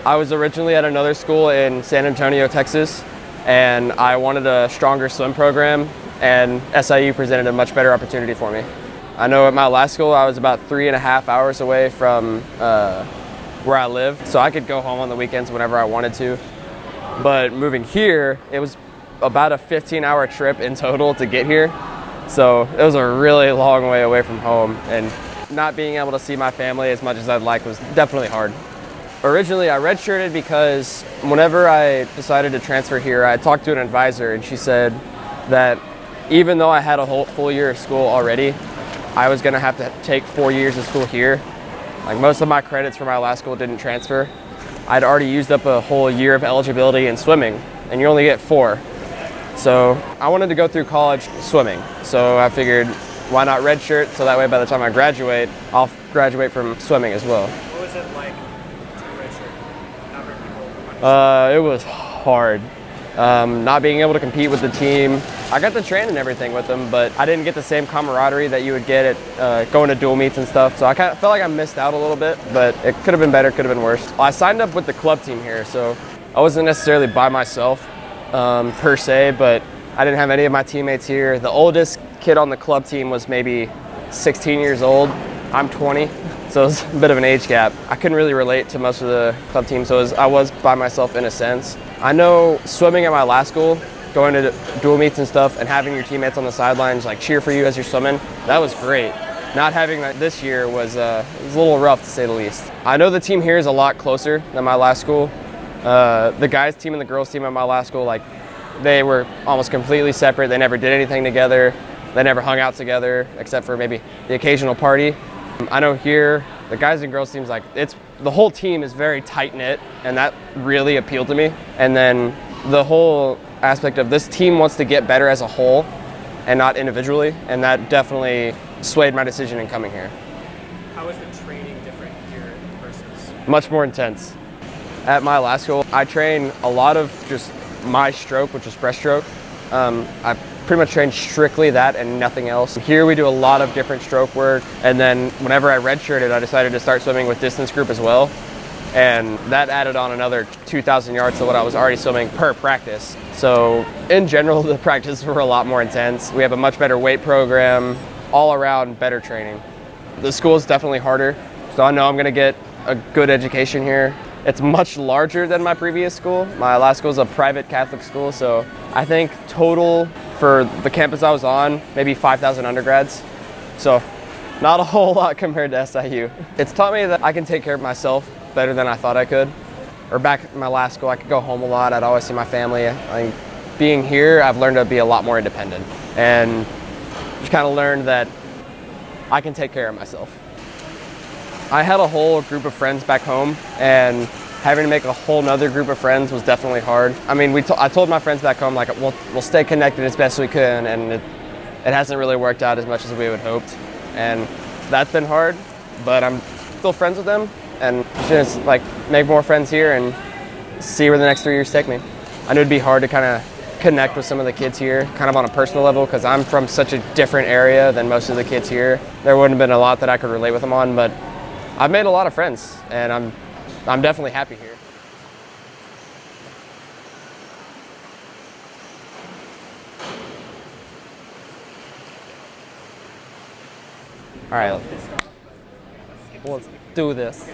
I was originally at another school in San Antonio, Texas, and I wanted a stronger swim program, and SIU presented a much better opportunity for me. I know at my last school I was about 3.5 hours away from where I live, so I could go home on the weekends whenever I wanted to. But moving here, it was about a 15-hour trip in total to get here. So it was a really long way away from home, and not being able to see my family as much as I'd like was definitely hard. Originally, I redshirted because whenever I decided to transfer here, I talked to an advisor, and she said that even though I had a whole full year of school already, I was gonna have to take 4 years of school here. Like, most of my credits for my last school didn't transfer. I'd already used up a whole year of eligibility in swimming, and you only get 4. So I wanted to go through college swimming. So I figured, why not redshirt, so that way by the time I graduate, I'll graduate from swimming as well. What was it like to redshirt? How many people? It was hard. Not being able to compete with the team. I got to train and everything with them, but I didn't get the same camaraderie that you would get at going to dual meets and stuff. So I kind of felt like I missed out a little bit, but it could have been better, could have been worse. I signed up with the club team here, so I wasn't necessarily by myself per se, but I didn't have any of my teammates here. The oldest kid on the club team was maybe 16 years old. I'm 20, so it was a bit of an age gap. I couldn't really relate to most of the club team, so I was by myself in a sense. I know swimming at my last school, going to dual meets and stuff, and having your teammates on the sidelines like cheer for you as you're swimming, that was great. Not having that this year was a little rough, to say the least. I know the team here is a lot closer than my last school. The guys team and the girls team at my last school, like, they were almost completely separate. They never did anything together. They never hung out together, except for maybe the occasional party. I know here, the guys and girls teams, like, the whole team is very tight-knit, and that really appealed to me. And then the whole aspect of this team wants to get better as a whole and not individually, and that definitely swayed my decision in coming here. How is the training different here versus? Much more intense. At my last school, I train a lot of just my stroke, which is breaststroke. I pretty much train strictly that and nothing else. Here we do a lot of different stroke work, and then whenever I redshirted, I decided to start swimming with distance group as well, and that added on another 2,000 yards to what I was already swimming per practice. So in general, the practices were a lot more intense. We have a much better weight program, all around better training. The school is definitely harder, so I know I'm gonna get a good education here. It's much larger than my previous school. My last school is a private Catholic school, so I think total for the campus I was on, maybe 5,000 undergrads. So not a whole lot compared to SIU. It's taught me that I can take care of myself better than I thought I could. Or back at my last school, I could go home a lot. I'd always see my family. Being here, I've learned to be a lot more independent, and just kind of learned that I can take care of myself. I had a whole group of friends back home, and having to make a whole nother group of friends was definitely hard. I mean, I told my friends back home, like, we'll stay connected as best we can, and it hasn't really worked out as much as we would hoped. And that's been hard, but I'm still friends with them, and just like make more friends here and see where the next 3 years take me. I knew it'd be hard to kind of connect with some of the kids here, kind of on a personal level, because I'm from such a different area than most of the kids here. There wouldn't have been a lot that I could relate with them on, but I've made a lot of friends, and I'm definitely happy here. All right, let's do this.